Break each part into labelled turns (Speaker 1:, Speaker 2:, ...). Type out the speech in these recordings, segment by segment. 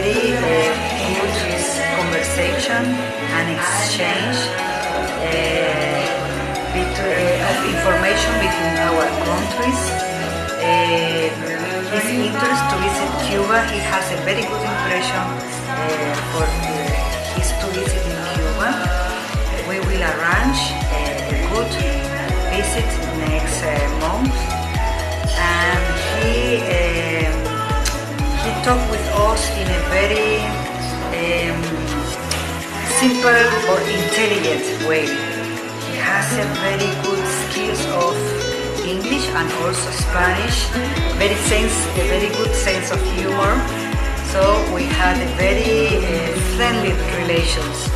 Speaker 1: very good conversation and exchange of information between our countries. His interest to visit Cuba, he has a very good impression for his to visit in Cuba. We will arrange a good visit next month, and he talked with us in a very simple or intelligent way. He has a very good skills of English and also Spanish, a very good sense of humor. So we had a very friendly relations.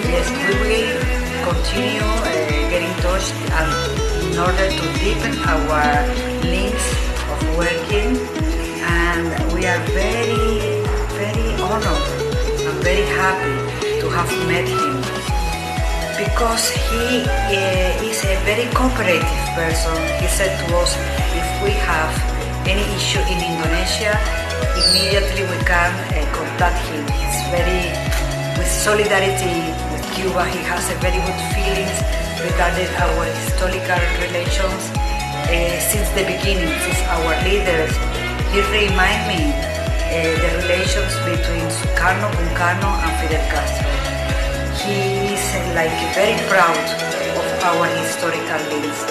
Speaker 1: Yes, we will continue getting in touch in order to deepen our links of working, and we are very, very honored and very happy to have met him, because he is a very cooperative person. He said to us, if we have any issue in Indonesia, immediately we can contact him. He's very, with solidarity with Cuba, he has a very good feelings regarding our historical relations since the beginning, since our leaders. He remind me the relations between Sukarno, Bung and Fidel Castro. He is very proud of our historical links.